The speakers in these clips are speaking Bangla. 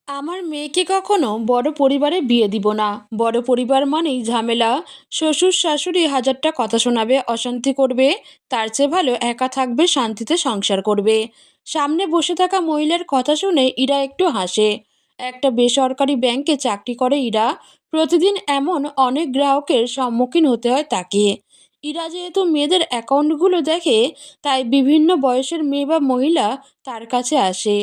আমার মেয়েকে কখনো বড় পরিবারে বিয়ে দিব না। বড় পরিবার মানেই ঝামেলা। শ্বশুর শাশুড়ি হাজারটা কথা শোনাবে, অশান্তি করবে। তার চেয়ে ভালো একা থাকবে, শান্তিতে সংসার করবে। সামনে বসে থাকা মহিলার কথা শুনে ইরা একটু হাসে। একটা বেসরকারি ব্যাংকে চাকরি করে ইরা। প্রতিদিন এমন অনেক গ্রাহকের সম্মুখীন হতে হয় তাকে। ইরা যেহেতু মেয়েদের অ্যাকাউন্টগুলো দেখে, তাই বিভিন্ন বয়সের মেয়ে বা মহিলা তার কাছে আসে।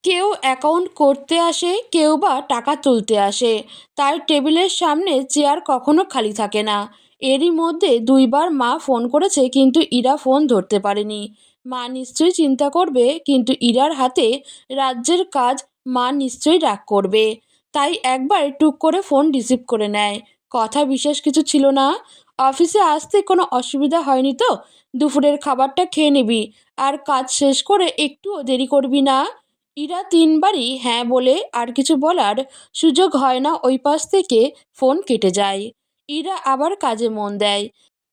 কেউ অ্যাকাউন্ট করতে আসে, কেউ বা টাকা তুলতে আসে। তার টেবিলের সামনে চেয়ার কখনো খালি থাকে না। এরই মধ্যে দুইবার মা ফোন করেছে, কিন্তু ইরা ফোন ধরতে পারেনি। মা নিশ্চয়ই চিন্তা করবে, কিন্তু ইরার হাতে রাজ্যের কাজ, মা নিশ্চয়ই রাগ করবে। তাই একবার টুক করে ফোন রিসিভ করে নেয়। কথা বিশেষ কিছু ছিল না। অফিসে আসতে কোনো অসুবিধা হয়নি তো? দুপুরের খাবারটা খেয়ে নিবি, আর কাজ শেষ করে একটুও দেরি করবি না? ইরা তিনবারই হ্যাঁ বলে আর কিছু বলার সুযোগ হয় না। ওই পাশ থেকে ফোন কেটে যায়। ইরা আবার কাজে মন দেয়।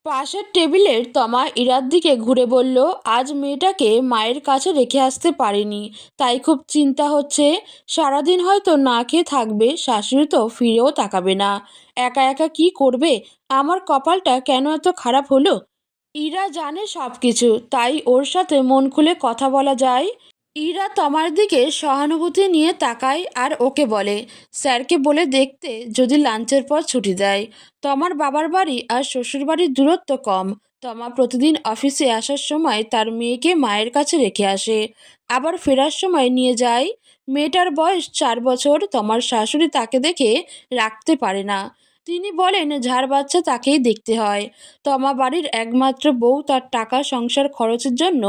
পাশের টেবিলের তমা ইরার দিকে ঘুরে বলল, আজ মেয়েটাকে মায়ের কাছে রেখে আসতে পারিনি, তাই খুব চিন্তা হচ্ছে। সারাদিন হয়তো না খেয়ে থাকবে, শাশুড়ি তো ফিরেও তাকাবে না। একা একা কি করবে? আমার কপালটা কেন এত খারাপ হলো? ইরা জানে সব কিছু, তাই ওর সাথে মন খুলে কথা বলা যায়। ইরা তমার দিকে সহানুভূতি নিয়ে তাকায় আর ওকে বলে, স্যারকে বলে দেখতে যদি লাঞ্চের পর ছুটি দেয়। তমার বাবার বাড়ি আর শ্বশুর বাড়ির দূরত্ব কম। তমা প্রতিদিন অফিসে আসার সময় তার মেয়েকে মায়ের কাছে রেখে আসে, আবার ফেরার সময় নিয়ে যায়। মেয়েটার বয়স 4 বছর। তমার শাশুড়ি তাকে দেখে রাখতে পারে না। তিনি বলেন, ঝাড় বাচ্চা তাকেই দেখতে হয়। তমা বাড়ির একমাত্র বউ, তার টাকা সংসার খরচের জন্য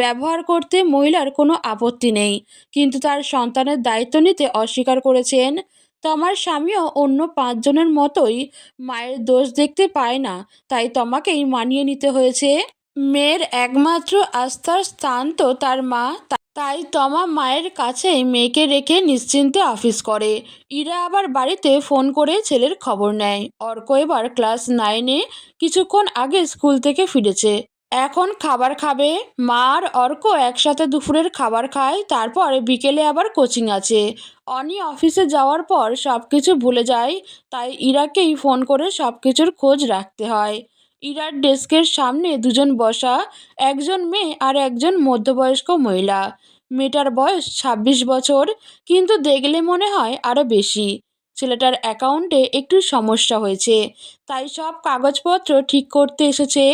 ব্যবহার করতে মহিলার কোনো আপত্তি নেই, কিন্তু তার সন্তানের দায়িত্ব নিতে অস্বীকার করেছেন। তমার স্বামীও অন্য 5 জনের মতোই মায়ের দোষ দেখতে পায় না, তাই তমাকেই মানিয়ে নিতে হয়েছে। মেয়ের একমাত্র আস্থার স্থান তো তার মা। তাই তমা মায়ের কাছেই মেয়েকে রেখে নিশ্চিন্তে অফিস করে। ইরা আবার বাড়িতে ফোন করে ছেলের খবর নেয়। অর্ক এবার ক্লাস 9-এ, কিছুক্ষণ আগে স্কুল থেকে ফিরেছে। এখন খাবার খাবে। মা আর অর্ক একসাথে দুপুরের খাবার খায়, তারপর বিকেলে আবার কোচিং আছে। অনি অফিসে যাওয়ার পর সব কিছু ভুলে যায়, তাই ইরাকেই ফোন করে সব কিছুর খোঁজ রাখতে হয়। ইরার ডেস্কের সামনে দুজন বসা, একজন মেয়ে আর একজন মধ্যবয়স্ক মহিলা। মেয়েটার বয়স 26 বছর, কিন্তু দেখলে মনে হয় আরও বেশি। ছেলেটার অ্যাকাউন্টে একটু সমস্যা হয়েছে, তাই সব কাগজপত্র ঠিক করতে এসেছে।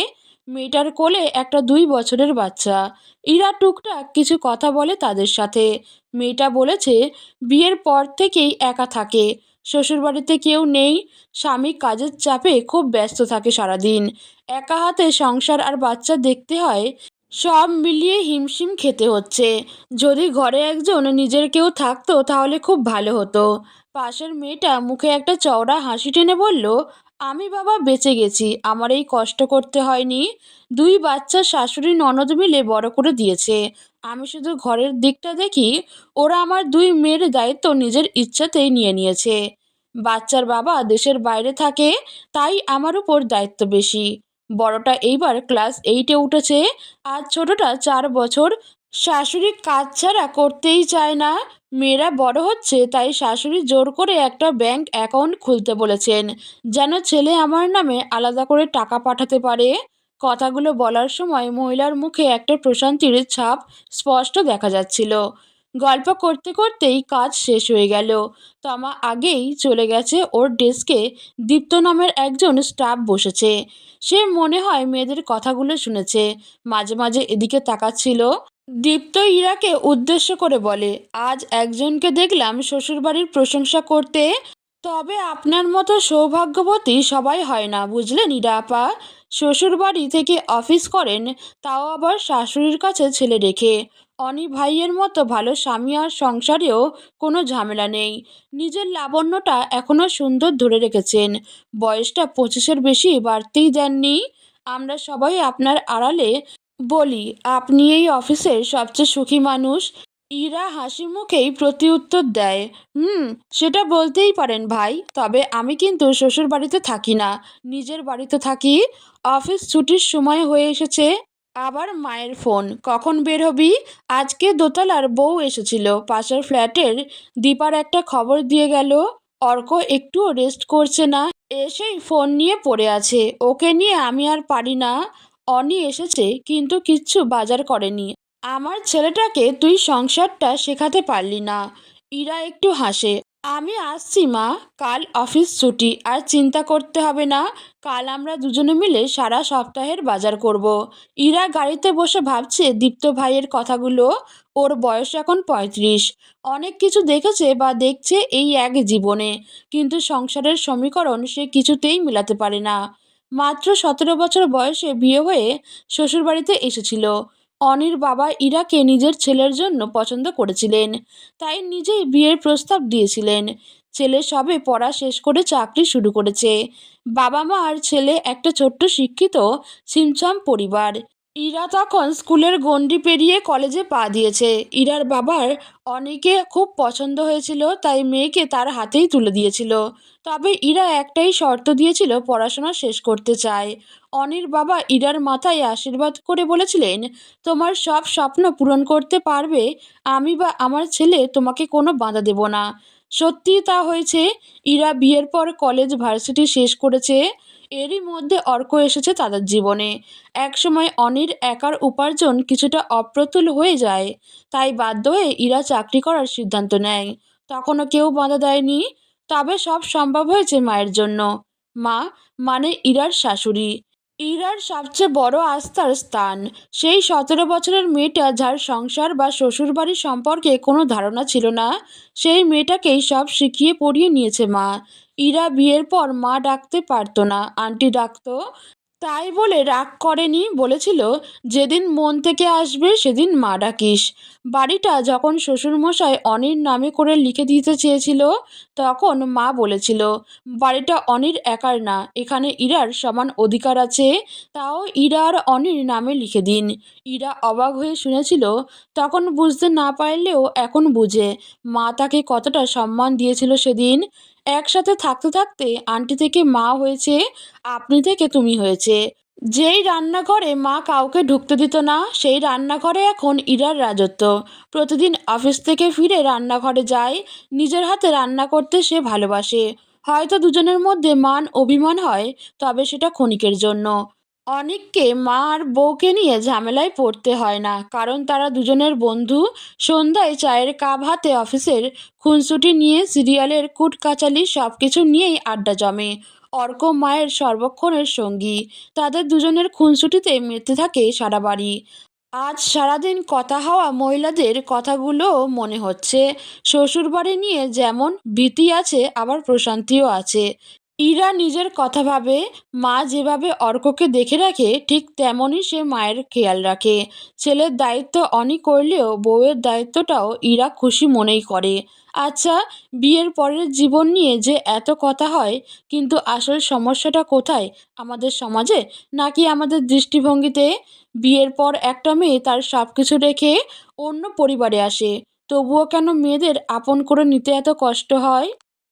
মেয়েটার কোলে একটা 2 বছরের বাচ্চা। ইরা টুকটাক কিছু কথা বলে তাদের সাথে। মেয়েটা বলেছে বিয়ের পর থেকেই একা থাকে, শ্বশুরবাড়িতে কেউ নেই। স্বামী কাজের চাপে খুব ব্যস্ত থাকে সারাদিন। একা হাতে সংসার আর বাচ্চা দেখতে হয়। সব মিলিয়ে হিমশিম খেতে হচ্ছে। যদি ঘরে একজন নিজের কেউ থাকতো তাহলে খুব ভালো হতো। পাশের মেয়েটা মুখে একটা চওড়া হাসি টেনে বলল, আমি বাবা বেঁচে গেছি, আমার এই কষ্ট করতে হয়নি। 2 বাচ্চা শাশুড়ি ননদ মিলে বড় করে দিয়েছে। আমি শুধু ঘরের দিকটা দেখি, ওরা আমার 2 মেয়ের দায়িত্ব নিজের ইচ্ছাতেই নিয়ে নিয়েছে। বাচ্চার বাবা দেশের বাইরে থাকে, তাই আমার উপর দায়িত্ব বেশি। বড়টা এইবার ক্লাস 8-এ উঠেছে, আর ছোটটা 4 বছর। শাশুড়ি কাজ ছাড়া করতেই চায় না। মেয়েরা বড় হচ্ছে, তাই শাশুড়ি জোর করে একটা ব্যাংক অ্যাকাউন্ট খুলতে বলেছেন, যেন ছেলে আমার নামে আলাদা করে টাকা পাঠাতে পারে। কথাগুলো বলার সময় মহিলার মুখে একটা প্রশান্তির ছাপ স্পষ্ট দেখা যাচ্ছিল। গল্প করতে করতেই কাজ শেষ হয়ে গেল। তমা আগেই চলে গেছে। ওর ডেস্কে দীপ্ত নামের একজন স্টাফ বসেছে। সে মনে হয় মেয়েদের কথাগুলো শুনেছে, মাঝে মাঝে এদিকে তাকাচ্ছিল। দীপ্ত ইরাকে উদ্দেশ্য করে বলে, আজ একজনকে দেখলাম শ্বশুরবাড়ির প্রশংসা করতে। তবে আপনার মতো সৌভাগ্যবতী সবাই হয় না, বুঝলেন ইরা আপা? শ্বশুরবাড়ি থেকে অফিস করেন, তাও আবার শাশুড়ির কাছে ছেলে রেখে। অনি ভাইয়ের মতো ভালো স্বামী, আর সংসারেও কোনো ঝামেলা নেই। নিজের লাবণ্যটা এখনও সুন্দর ধরে রেখেছেন। বয়সটা 25-এর বেশি বাড়তেই দেননি। আমরা সবাই আপনার আড়ালে বলি, আপনি এই অফিসের সবচেয়ে সুখী মানুষ। ইরা হাসি মুখেই প্রতিউত্তর দেয়, সেটা বলতেই পারেন ভাই। তবে আমি কিন্তু শ্বশুর বাড়িতে থাকি না, নিজের বাড়িতে থাকি। অফিস ছুটির সময় হয়ে এসেছে, আবার মায়ের ফোন, কখন বের হবি? আজকে দোতলার বউ এসেছিল, পাশের ফ্ল্যাটের দীপার একটা খবর দিয়ে গেল। অর্ক একটুও রেস্ট করছে না, এসেই ফোন নিয়ে পড়ে আছে। ওকে নিয়ে আমি আর পারি না। অনি এসেছে কিন্তু কিচ্ছু বাজার করেনি। আমার ছেলেটাকে তুই সংসারটা শেখাতে পারলি না। ইরা একটু হাসে। আমি আসছি মা, কাল অফিস ছুটি, আর চিন্তা করতে হবে না। কাল আমরা দুজনে মিলে সারা সপ্তাহের বাজার করব। ইরা গাড়িতে বসে ভাবছে দীপ্ত ভাইয়ের কথাগুলো। ওর বয়স এখন 35। অনেক কিছু দেখেছে বা দেখছে এই এক জীবনে, কিন্তু সংসারের সমীকরণ সে কিছুতেই মেলাতে পারে না। মাত্র 17 বছর বয়সে বিয়ে হয়ে শ্বশুরবাড়িতে এসেছিল। অনির বাবা ইরাকে নিজের ছেলের জন্য পছন্দ করেছিলেন, তাই নিজেই বিয়ের প্রস্তাব দিয়েছিলেন। ছেলে সবে পড়া শেষ করে চাকরি শুরু করেছে। বাবা মা আর ছেলে একটা ছোট্ট শিক্ষিত ছিমছাম পরিবার। ইরা তখন স্কুলের গণ্ডি পেরিয়ে কলেজে পা দিয়েছে। ইরার বাবার অনেকে খুব পছন্দ হয়েছিল, তাই মেয়েকে তার হাতেই তুলে দিয়েছিল। তবে ইরা একটাই শর্ত দিয়েছিল, পড়াশোনা শেষ করতে চায়। অনির বাবা ইরার মাথায় আশীর্বাদ করে বলেছিলেন, তোমার সব স্বপ্ন পূরণ করতে পারবে, আমি বা আমার ছেলে তোমাকে কোনো বাধা দেব না। সত্যিই তা হয়েছে। ইরা বিয়ের পর কলেজ ভার্সিটি শেষ করেছে। এরই মধ্যে অর্ক এসেছে তাদের জীবনে। একসময় অনির একার উপার্জন কিছুটা অপ্রতুল হয়ে যায়, তাই বাধ্য হয়ে ইরা চাকরি করার সিদ্ধান্ত নেয়। তখনও কেউ বাধা দেয়নি। তবে সব সম্ভব হয়েছে মায়ের জন্য। মা মানে ইরার শাশুড়ি, ইরার সবচেয়ে বড় আস্থার স্থান। সেই 17 বছরের মেয়েটা যার সংসার বা শ্বশুরবাড়ি সম্পর্কে কোনো ধারণা ছিল না, সেই মেয়েটাকেই সব শিখিয়ে পড়িয়ে নিয়েছে মা। ইরা বিয়ের পর মা ডাকতে পারতো না, আন্টি ডাকতো। তাই বলে রাগ করেনি, বলেছিল যেদিন মন থেকে আসবে সেদিন মা ডাকিস। বাড়িটা যখন শ্বশুরমশাই অনির নামে করে লিখে দিতে চেয়েছিল, তখন মা বলেছিল বাড়িটা অনির একার না, এখানে ইরার সমান অধিকার আছে, তাও ইরা আর অনির নামে লিখে দিন। ইরা অবাক হয়ে শুনেছিল, তখন বুঝতে না পারলেও এখন বুঝে মা তাকে কতটা সম্মান দিয়েছিল সেদিন। একসাথে থাকতে থাকতে আন্টি থেকে মা হয়েছে, আপনি থেকে তুমি হয়েছে। যেই রান্নাঘরে মা কাউকে ঢুকতে দিত না, সেই রান্নাঘরে এখন ইরার রাজত্ব। প্রতিদিন অফিস থেকে ফিরে রান্নাঘরে যায়, নিজের হাতে রান্না করতে সে ভালোবাসে। হয়তো দুজনের মধ্যে মান অভিমান হয়, তবে সেটা ক্ষণিকের জন্য। অনিককে মা আর বউকে নিয়ে ঝামেলায় পড়তে হয় না, কারণ তারা দুজনের বন্ধু। সন্ধ্যায় চায়ের কাপ হাতে অফিসের খুনসুটি নিয়ে সিরিয়ালের কুটকাচালি সব কিছু নিয়েই আড্ডা জমে। অর্ক মায়ের সর্বক্ষণের সঙ্গী। তাদের দুজনের খুনসুটিতে মেতে থাকে সারা বাড়ি। আজ সারাদিন কথা হওয়া মহিলাদের কথাগুলো মনে হচ্ছে। শ্বশুরবাড়ি নিয়ে যেমন ভীতি আছে, আবার প্রশান্তিও আছে। ইরা নিজের কথা ভাবে, মা যেভাবে অর্ককে দেখে রাখে ঠিক তেমনই সে মায়ের খেয়াল রাখে। ছেলের দায়িত্ব অনি করলেও বউয়ের দায়িত্বটাও ইরা খুশি মনেই করে। আচ্ছা, বিয়ের পরের জীবন নিয়ে যে এত কথা হয়, কিন্তু আসল সমস্যাটা কোথায়? আমাদের সমাজে, নাকি আমাদের দৃষ্টিভঙ্গিতে? বিয়ের পর একটা মেয়ে তার সব কিছু রেখে অন্য পরিবারে আসে, তবুও কেন মেয়েদের আপন করে নিতে এত কষ্ট হয়?